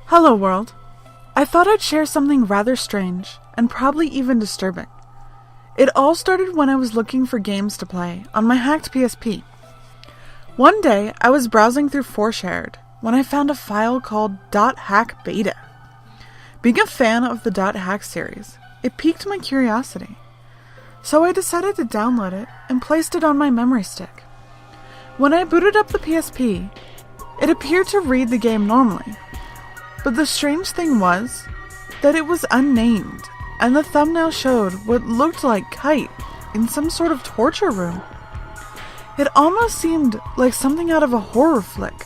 Hello world. I thought I'd share something rather strange, and probably even disturbing. It all started when I was looking for games to play on my hacked PSP. One day, I was browsing through 4Shared when I found a file called .hack beta. Being a fan of the .hack series, it piqued my curiosity. So I decided to download it and placed it on my memory stick. When I booted up the PSP, it appeared to read the game normally. But the strange thing was that it was unnamed, and the thumbnail showed what looked like Kite in some sort of torture room. It almost seemed like something out of a horror flick.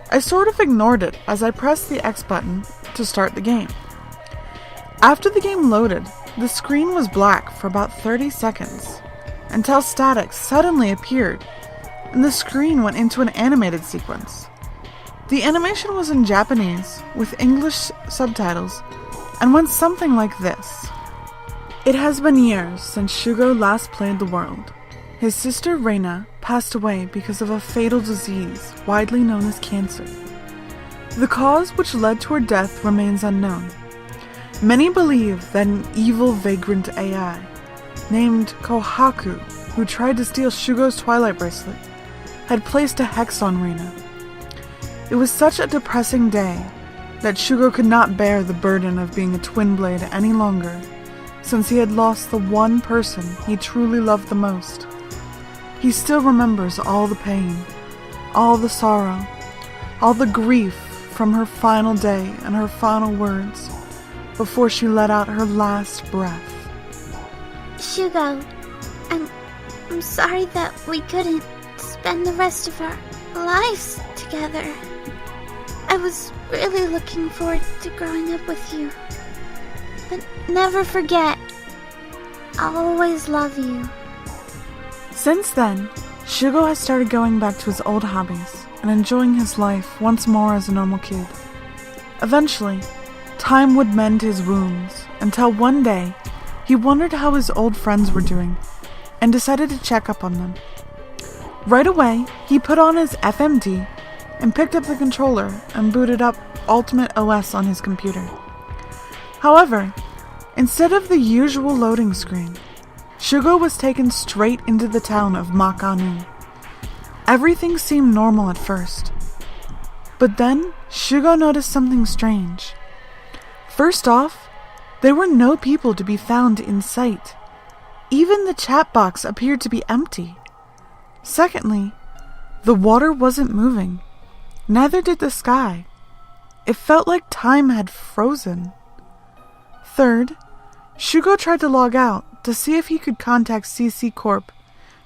I sort of ignored it as I pressed the X button to start the game. After the game loaded, the screen was black for about 30 seconds, until static suddenly appeared, and the screen went into an animated sequence. The animation was in Japanese, with English subtitles, and went something like this. It has been years since Shugo last played the world. His sister Reina passed away because of a fatal disease widely known as cancer. The cause which led to her death remains unknown. Many believe that an evil vagrant AI, named Kohaku, who tried to steal Shugo's Twilight Bracelet, had placed a hex on Reina. It was such a depressing day that Shugo could not bear the burden of being a twin blade any longer, since he had lost the one person he truly loved the most. He still remembers all the pain, all the sorrow, all the grief from her final day and her final words before she let out her last breath. Shugo, I'm sorry that we couldn't spend the rest of our lives together. I was really looking forward to growing up with you. But never forget, I'll always love you. Since then, Shugo has started going back to his old hobbies and enjoying his life once more as a normal kid. Eventually, time would mend his wounds, until one day, he wondered how his old friends were doing, and decided to check up on them. Right away, he put on his FMD, and picked up the controller and booted up Ultimate OS on his computer. However, instead of the usual loading screen, Shugo was taken straight into the town of Makanu. Everything seemed normal at first, but then Shugo noticed something strange. First off, there were no people to be found in sight. Even the chat box appeared to be empty. Secondly, the water wasn't moving. Neither did the sky. It felt like time had frozen. Third, Shugo tried to log out to see if he could contact CC Corp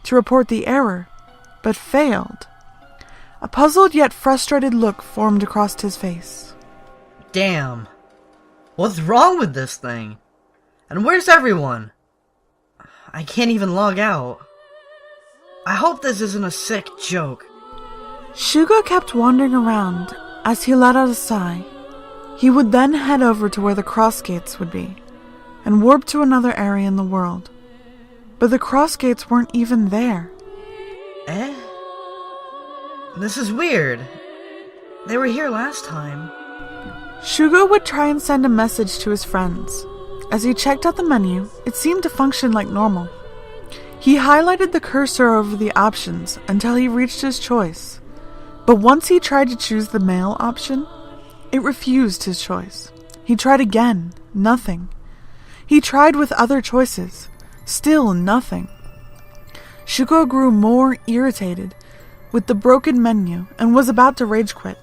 to report the error, but failed. A puzzled yet frustrated look formed across his face. Damn. What's wrong with this thing? And where's everyone? I can't even log out. I hope this isn't a sick joke. Shugo kept wandering around as he let out a sigh. He would then head over to where the cross gates would be, and warp to another area in the world. But the cross gates weren't even there. Eh? This is weird. They were here last time. Shugo would try and send a message to his friends. As he checked out the menu, it seemed to function like normal. He highlighted the cursor over the options until he reached his choice. But once he tried to choose the mail option, it refused his choice. He tried again, nothing. He tried with other choices, still nothing. Shugo grew more irritated with the broken menu and was about to rage quit.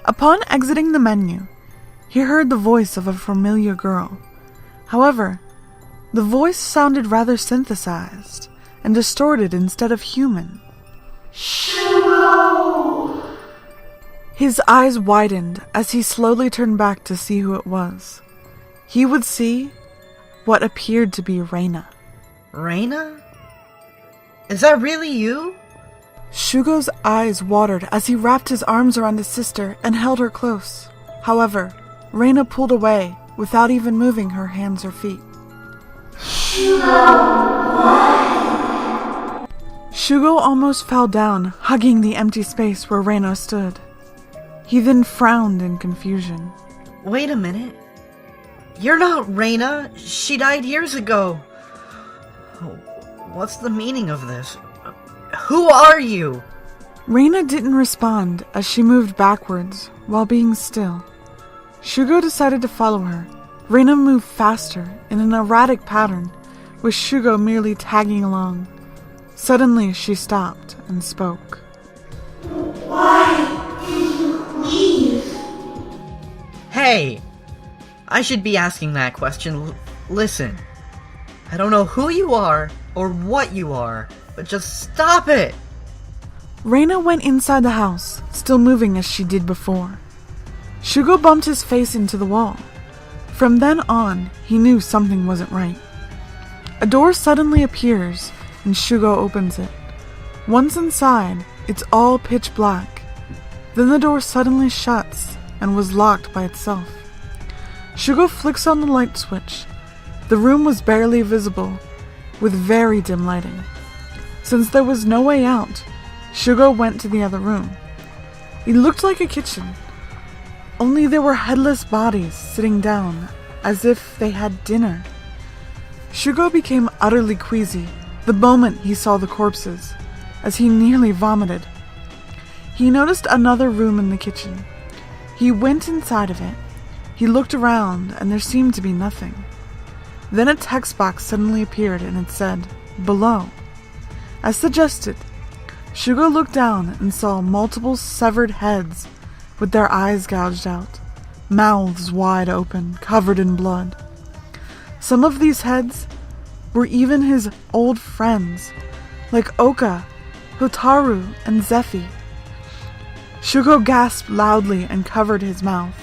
Upon exiting the menu, he heard the voice of a familiar girl. However, the voice sounded rather synthesized and distorted instead of human. Shugo! His eyes widened as he slowly turned back to see who it was. He would see what appeared to be Reina. Reina? Is that really you? Shugo's eyes watered as he wrapped his arms around his sister and held her close. However, Reina pulled away without even moving her hands or feet. Shugo, why? Shugo almost fell down, hugging the empty space where Reina stood. He then frowned in confusion. Wait a minute. You're not Reina. She died years ago. What's the meaning of this? Who are you? Reina didn't respond as she moved backwards while being still. Shugo decided to follow her. Reina moved faster in an erratic pattern, with Shugo merely tagging along. Suddenly she stopped and spoke. Why did you leave? Hey! I should be asking that question. Listen. I don't know who you are or what you are, but just stop it! Reina went inside the house, still moving as she did before. Shugo bumped his face into the wall. From then on, he knew something wasn't right. A door suddenly appears, and Shugo opens it. Once inside, it's all pitch black. Then the door suddenly shuts and was locked by itself. Shugo flicks on the light switch. The room was barely visible, with very dim lighting. Since there was no way out, Shugo went to the other room. It looked like a kitchen, only there were headless bodies sitting down as if they had dinner. Shugo became utterly queasy the moment he saw the corpses, as he nearly vomited. He noticed another room in the kitchen. He went inside of it. He looked around and there seemed to be nothing. Then a text box suddenly appeared and it said, "Below." As suggested, Shugo looked down and saw multiple severed heads with their eyes gouged out, mouths wide open, covered in blood. Some of these heads were even his old friends, like Oka, Hotaru, and Zephy. Shugo gasped loudly and covered his mouth.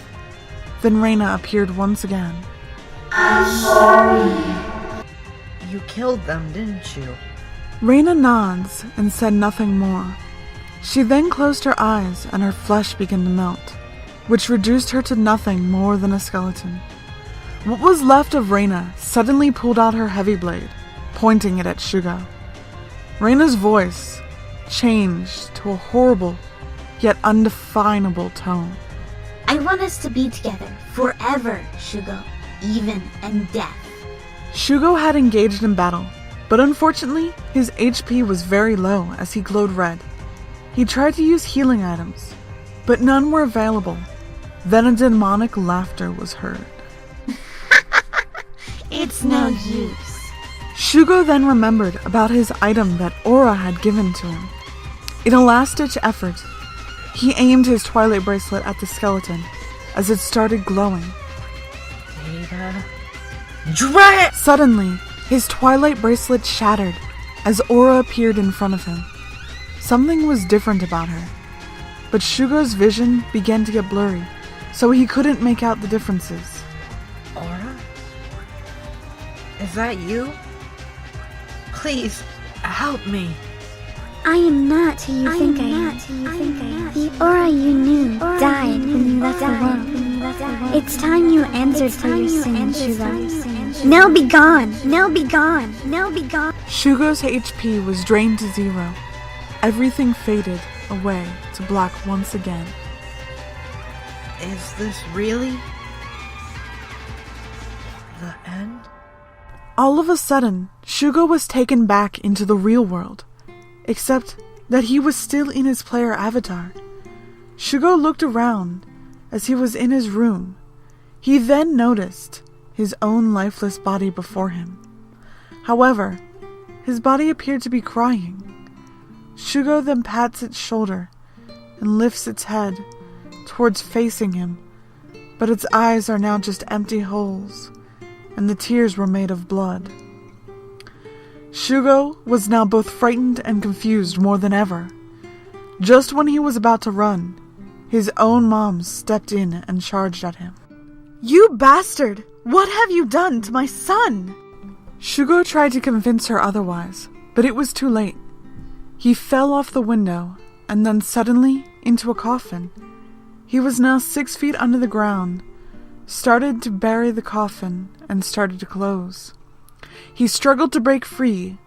Then Reina appeared once again. I'm sorry. You killed them, didn't you? Reina nods and said nothing more. She then closed her eyes and her flesh began to melt, which reduced her to nothing more than a skeleton. What was left of Reina suddenly pulled out her heavy blade, pointing it at Shugo. Reina's voice changed to a horrible yet undefinable tone. I want us to be together forever, Shugo, even in death. Shugo had engaged in battle, but unfortunately, his HP was very low as he glowed red. He tried to use healing items, but none were available. Then a demonic laughter was heard. It's no use. Shugo then remembered about his item that Aura had given to him. In a last-ditch effort, he aimed his twilight bracelet at the skeleton as it started glowing. Data. Drat! Suddenly, his twilight bracelet shattered as Aura appeared in front of him. Something was different about her, but Shugo's vision began to get blurry, so he couldn't make out the differences. Aura? Is that you? Please, help me. I am not who you think I am. The Aura you knew died when you left the world. It's time you answered for your sins, Shugo. Now be gone! Now be gone! Now be gone! Shugo's HP was drained to 0. Everything faded away to black once again. Is this really the end? All of a sudden, Shugo was taken back into the real world, except that he was still in his player avatar. Shugo looked around as he was in his room. He then noticed his own lifeless body before him. However, his body appeared to be crying. Shugo then pats its shoulder and lifts its head towards facing him, but its eyes are now just empty holes, and the tears were made of blood. Shugo was now both frightened and confused more than ever. Just when he was about to run, his own mom stepped in and charged at him. "You bastard! What have you done to my son?" Shugo tried to convince her otherwise, but it was too late. He fell off the window and then suddenly into a coffin. He was now 6 feet under the ground, started to bury the coffin, and started to close. He struggled to break free,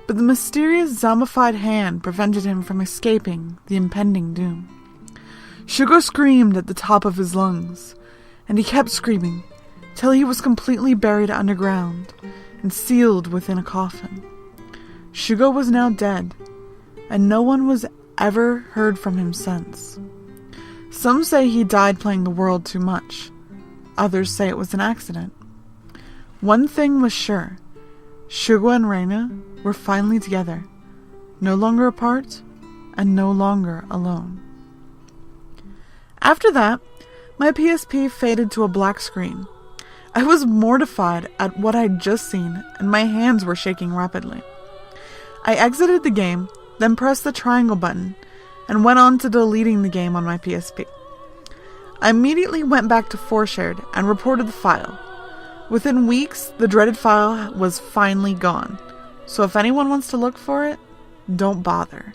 but the mysterious zombified hand prevented him from escaping the impending doom. Shugo screamed at the top of his lungs, and he kept screaming till he was completely buried underground and sealed within a coffin. Shugo was now dead, and no one was ever heard from him since. Some say he died playing the world too much. Others say it was an accident. One thing was sure. Shugo and Reina were finally together, no longer apart, and no longer alone. After that, my PSP faded to a black screen. I was mortified at what I'd just seen, and my hands were shaking rapidly. I exited the game, then pressed the triangle button, and went on to deleting the game on my PSP. I immediately went back to 4Shared and reported the file. Within weeks, the dreaded file was finally gone, so if anyone wants to look for it, don't bother.